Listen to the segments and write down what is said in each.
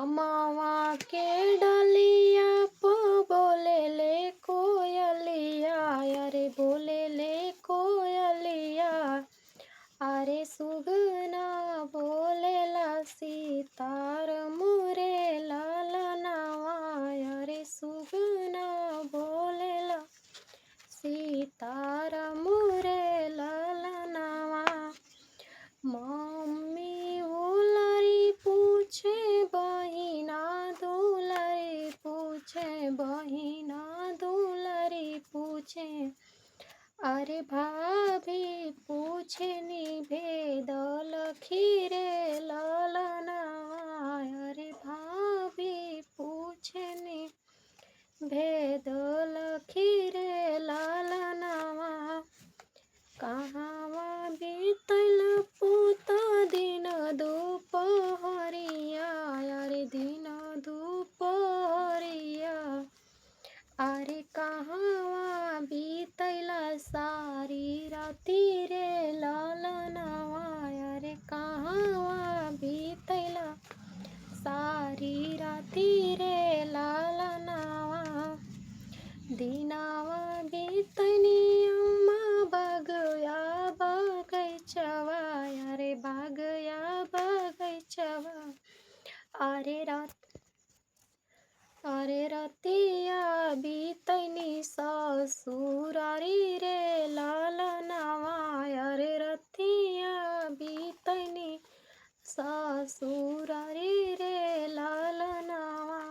अमवा के डलिया पो बोले ले कोयलिया, अरे बोले ले कोयलिया। अरे सुगना बोलेला सीतार मुरे लालनावा, अरे सुगना बोलेला सीतार मुरे लालनावा। मम्मी उलरी पूछे बहिना दुलरी पूछे, बहिना दुलरी पूछे। अरे भाभी पूछे नि भेद लखीरे ललनावा, अरे भाभी पूछे नि भेद लखीरे ललनावा। कहाँवा बीतल पूत दिन दुपहरिया, अरे दिन दुपहरिया। अरे कहाँवा बीतला सारी राती रे ललनावा, अरे कहाँवा बीतला सारी राती रे ललनावा। दिनावा बीतनी अम्मा बागया बगैचवा, अरे बागया बगैचवा। अरे रतिया बीतनी ससुरारी रे ललनावा, अरे रतिया बीतनी ससुरारी रे ललनावा।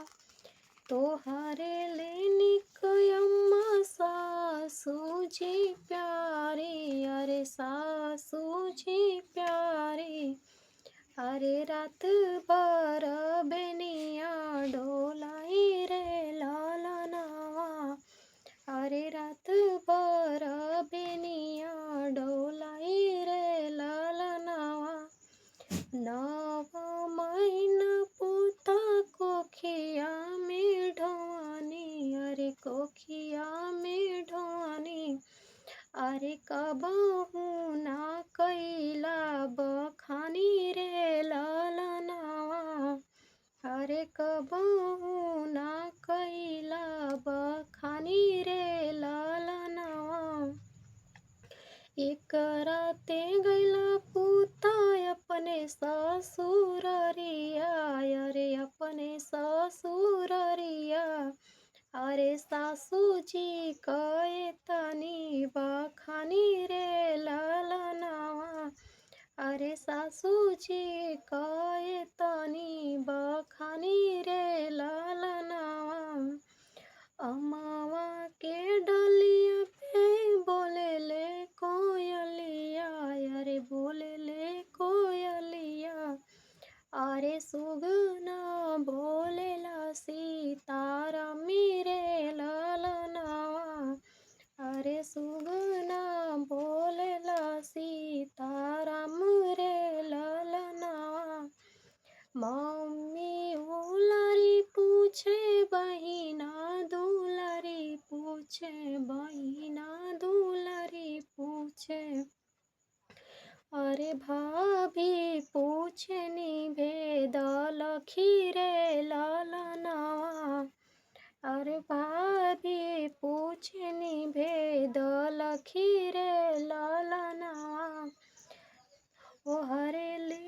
तोहरे लेनिक अम्मा सासूजी प्यारी, अरे सासूजी प्यारी। अरे रात भर बेनिया डोलाई रे ललनावा, अरे रात भर बेनिया डोलाई रे ललनावा। 9 महीना पूता कोखिया में ढोवानी, अरे कोखिया में ढोवानी। अरे कबहू ना कैला बखानी रे ललनावा, अरे कबहू ना कैला बखानी रे ललनावा। एक राते गैला पूता अपने ससुररिया, अरे अपने ससुररिया। अरे सासूजी कहे तनी बखानी रे ललनावा, अरे सासूजी कहे तनी बखानी रे ललनावा। अमवा के डलिया पे बोले ले कोयलिया, अरे बोले ले कोयलिया। अरे सुगना बोलेला सीताराम रे ललनावा, अरे सुगना बोलेला सीताराम रे ललनावा। मम्मी उलरी पूछे बहिना दुलरी पूछे, बहिना दुलरी पूछे। अरे भाभी पूछे नि भेद लखीरे ललनावा, अरे भाभी पूछे नि भेद लखीरे ललनावा। ओ हरे ले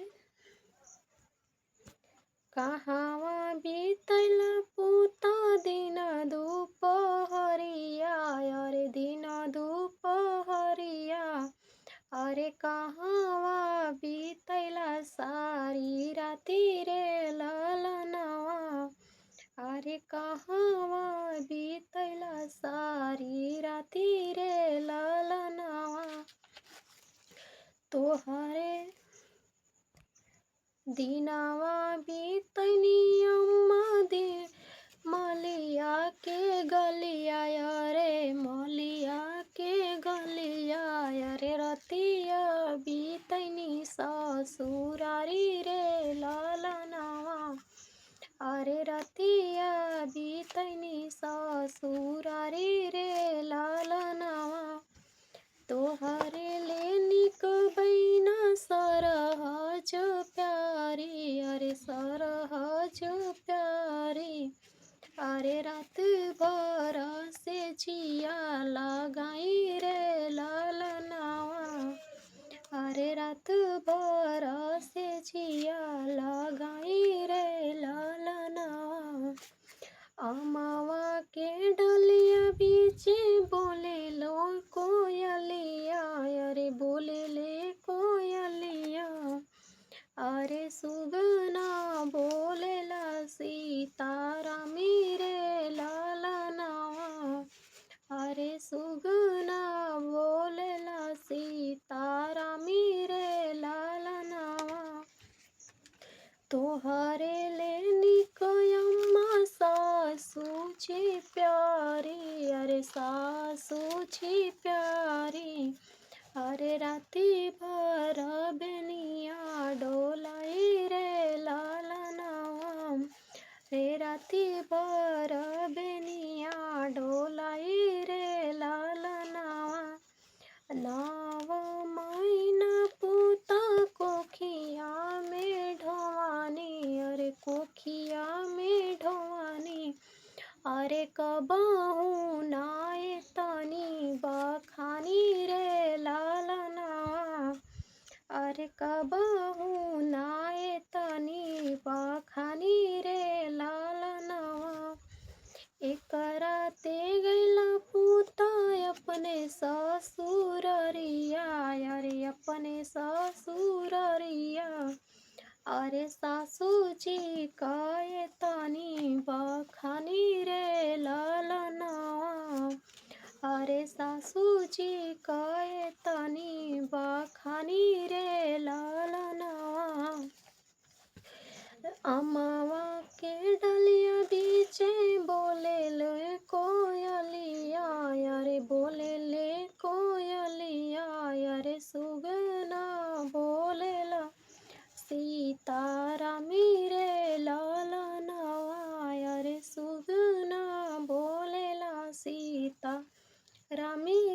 कहाँवा बीतल पूता दिन दुपहरिया, अरे दिन दुपहरिया। अरे कहाँवा बीतला सारी राती रे ललनावा, अरे कहाँवा बीतला सारी राती रे ललनावा। तोहरे दिनावा बीतनी अम्मा दे मलिया के गलिया, अरे मलिया के गलिया। अरे रतिया बीतनी ससुरारी रे ललनावा, अरे रतिया बीतनी ससुरारी रे ललनावा। तोहरे लेनिक बहिना सरहज प्यारी, अरे सरहज अरे रात भर से जिया लगाई रे लालनावा। अरे रात भर से जिया लगाई रे लालनावा। अमावा के डलिया बीचे बोले लो कोयलिया। अरे बोले ले कोयलिया। अरे सुगना बोलेला सीतारामी रे लालनावा। अरे सुगना बोलेला सीतारामी रे लालनावा। तोहरे लेनी कयम्मा सासूची प्यारी। अरे सासूची प्यारी। अरे राती भर बेनिया डोलाई रे लालनावा। रे राती भर बेनिया डोलाई रे लालनावा। नाव मैना पूता कोखिया में ढोवानी। अरे कोखिया में ढोवानी। अरे कबहू नाए तनी बखानी रे लालनावा। अरे कबहू नाए तनी बखानी रे लालनावा। एकरा ते गैला पूता अपने ससुररिया। अरे अपने ससुररिया। अरे सासू जी कहे तनी बखानी रे लालनावा। अरे सासू जी कहे तनी बखानी रे लालनावा। अमावा के डलिया बीचे बोले ले कोयलिया। अरे बोले ले कोयलिया। अरे सुगना बोलेला सीतारामी रे लालनावा। अरे सुगना बोलेला सीता रामी